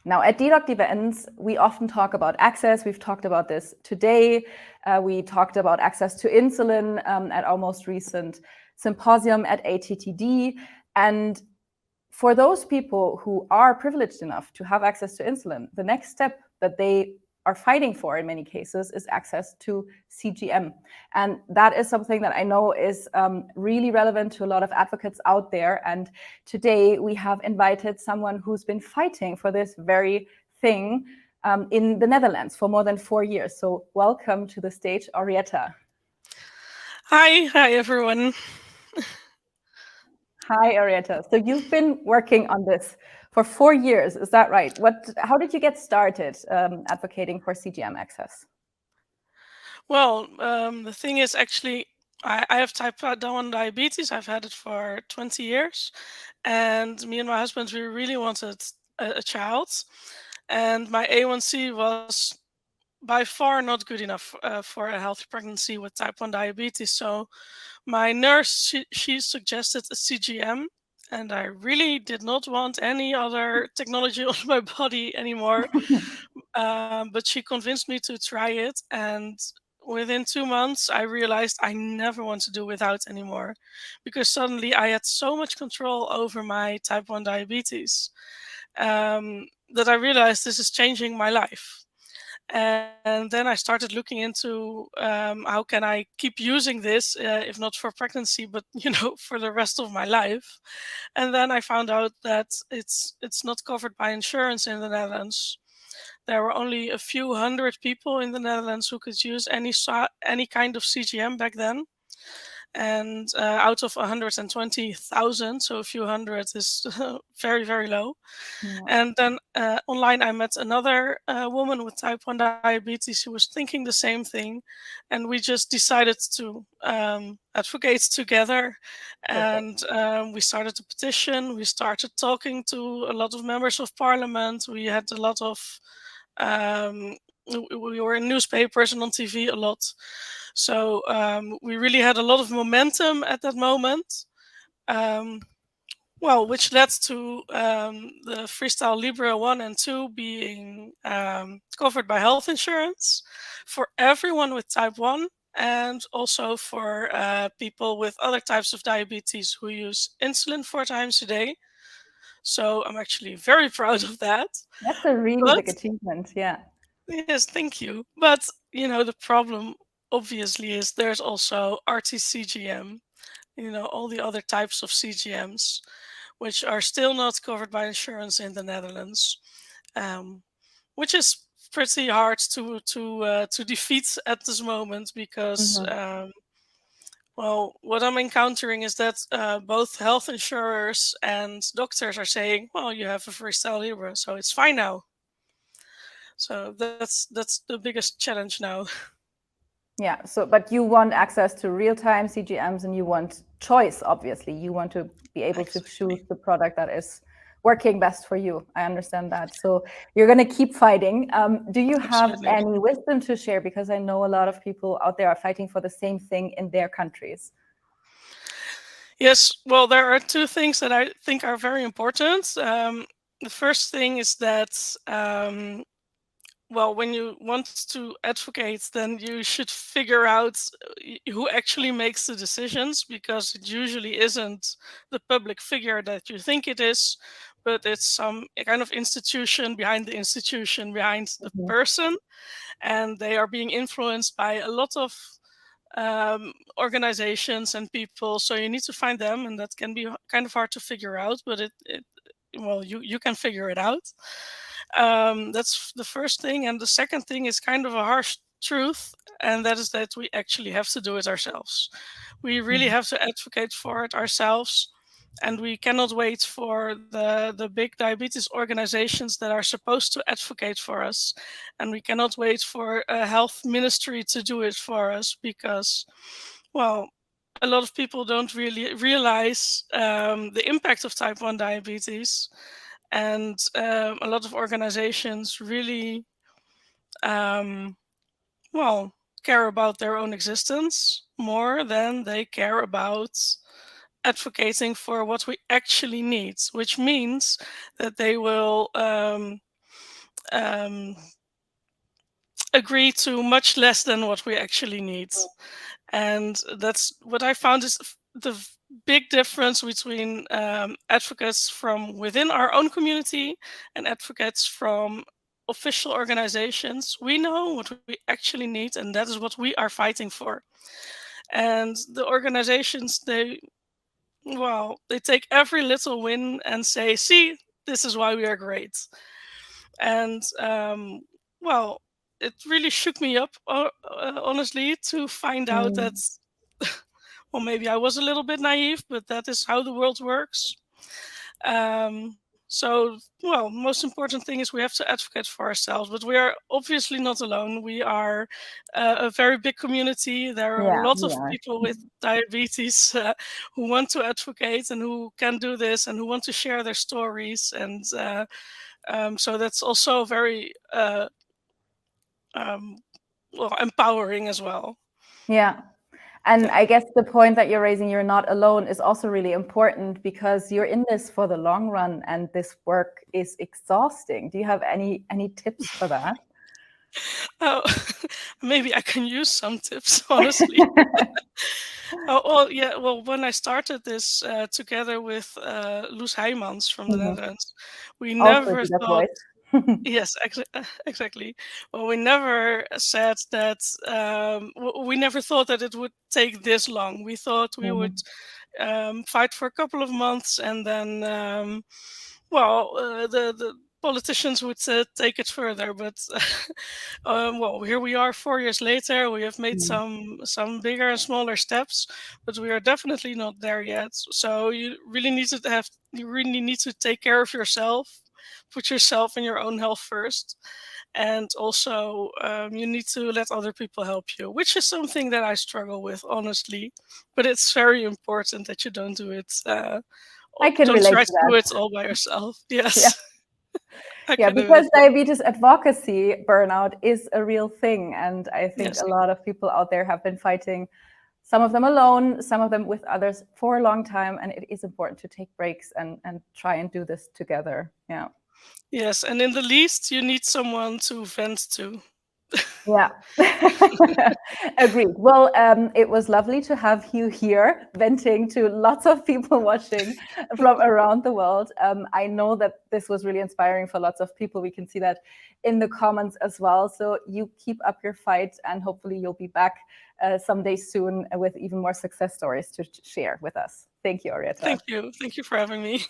Now, at dedoc events, we often talk about access. We've talked about this today. We talked about access to insulin at our most recent symposium at ATTD. And for those people who are privileged enough to have access to insulin, the next step that they are fighting for in many cases is access to CGM. And that is something that I know is really relevant to a lot of advocates out there. And today we have invited someone who's been fighting for this very thing in the Netherlands for more than 4 years. So welcome to the stage, Orietta. Hi everyone. Hi, Orietta. So you've been working on this for 4 years, is that right? How did you get started advocating for CGM access? Well, the thing is actually, I have type 1 diabetes. I've had it for 20 years. And me and my husband, we really wanted a child. And my A1C was by far not good enough for a healthy pregnancy with type 1 diabetes. So my nurse, she suggested a CGM. And I really did not want any other technology on my body anymore. But she convinced me to try it. And within 2 months, I realized I never want to do without anymore, because suddenly I had so much control over my type 1 diabetes that I realized this is changing my life. And then I started looking into how can I keep using this, if not for pregnancy, but for the rest of my life. And then I found out that it's not covered by insurance in the Netherlands. There were only a few hundred people in the Netherlands who could use any kind of CGM back then. And out of 120,000, so a few hundred is very, very low. Yeah. And then online, I met another woman with type 1 diabetes who was thinking the same thing. And we just decided to advocate together. And we started a petition. We started talking to a lot of members of parliament. We had a lot of we were in newspapers and on TV a lot. So we really had a lot of momentum at that moment. Which led to the Freestyle Libre 1 and 2 being covered by health insurance for everyone with type 1, and also for people with other types of diabetes who use insulin 4 times a day. So I'm actually very proud of that. That's a really big achievement, yeah. Yes, thank you. But, the problem obviously is there's also RT-CGM, all the other types of CGMs, which are still not covered by insurance in the Netherlands, which is pretty hard to defeat at this moment, because what I'm encountering is that both health insurers and doctors are saying, well, you have a Freestyle Libre, so it's fine now. So that's the biggest challenge now. Yeah. But you want access to real-time CGMs, and you want choice. Obviously, you want to be able to choose the product that is working best for you. I understand that. So you're going to keep fighting. Do you have any wisdom to share? Because I know a lot of people out there are fighting for the same thing in their countries. Yes. Well, there are two things that I think are very important. The first thing is that when you want to advocate, then you should figure out who actually makes the decisions, because it usually isn't the public figure that you think it is, but it's some kind of institution behind the person, and they are being influenced by a lot of organizations and people. So you need to find them, and that can be kind of hard to figure out, but you can figure it out. That's the first thing. And the second thing is kind of a harsh truth, and that is that we actually have to do it ourselves. We really have to advocate for it ourselves, and we cannot wait for the big diabetes organizations that are supposed to advocate for us, and we cannot wait for a health ministry to do it for us, because a lot of people don't really realize the impact of type 1 diabetes. And a lot of organizations really care about their own existence more than they care about advocating for what we actually need, which means that they will um, agree to much less than what we actually need. And that's what I found is big difference between advocates from within our own community and advocates from official organizations. We know what we actually need, and that is what we are fighting for. And the organizations, they take every little win and say, see, this is why we are great. And well, it really shook me up, honestly, to find out that, Mm. well, maybe I was a little bit naive, but that is how the world works. So, well, most important thing is we have to advocate for ourselves, but we are obviously not alone. We are a very big community. There are Yeah, lots we of are. people with diabetes who want to advocate and who can do this and who want to share their stories. And so that's also very um, well, empowering as well. Yeah. And Yeah. I guess the point that you're raising, you're not alone, is also really important because you're in this for the long run and this work is exhausting. Do you have any tips for that? Oh, maybe I can use some tips, honestly. Oh, well, yeah. Well, when I started this together with Loes Heijmans from the Mhm. Netherlands, we Also never dedoc thought. voice. Yes, exactly. Well, we never said that. We never thought that it would take this long. We thought we would Mhm. fight for a couple of months, and then, the politicians would take it further. But well, here we are, 4 years later. We have made Mm. some bigger and smaller steps, but we are definitely not there yet. So you really need to take care of yourself, put yourself and your own health first, and also you need to let other people help you, which is something that I struggle with, honestly. But it's very important that you don't do it. I can Don't relate try to to do that. it all by yourself. Yeah. Yes, I Yeah, can because imagine. diabetes advocacy burnout is a real thing. And I think Yes, a lot of people out there have been fighting, some of them alone, some of them with others for a long time. And it is important to take breaks and try and do this together. Yeah. yes, and in the least, you need someone to vent to. Yeah. Agreed. Well, it was lovely to have you here venting to lots of people watching from around the world. I know that this was really inspiring for lots of people. We can see that in the comments as well. So you keep up your fight, and hopefully you'll be back someday soon with even more success stories to share with us. Thank you, Orietta. Thank you for having me.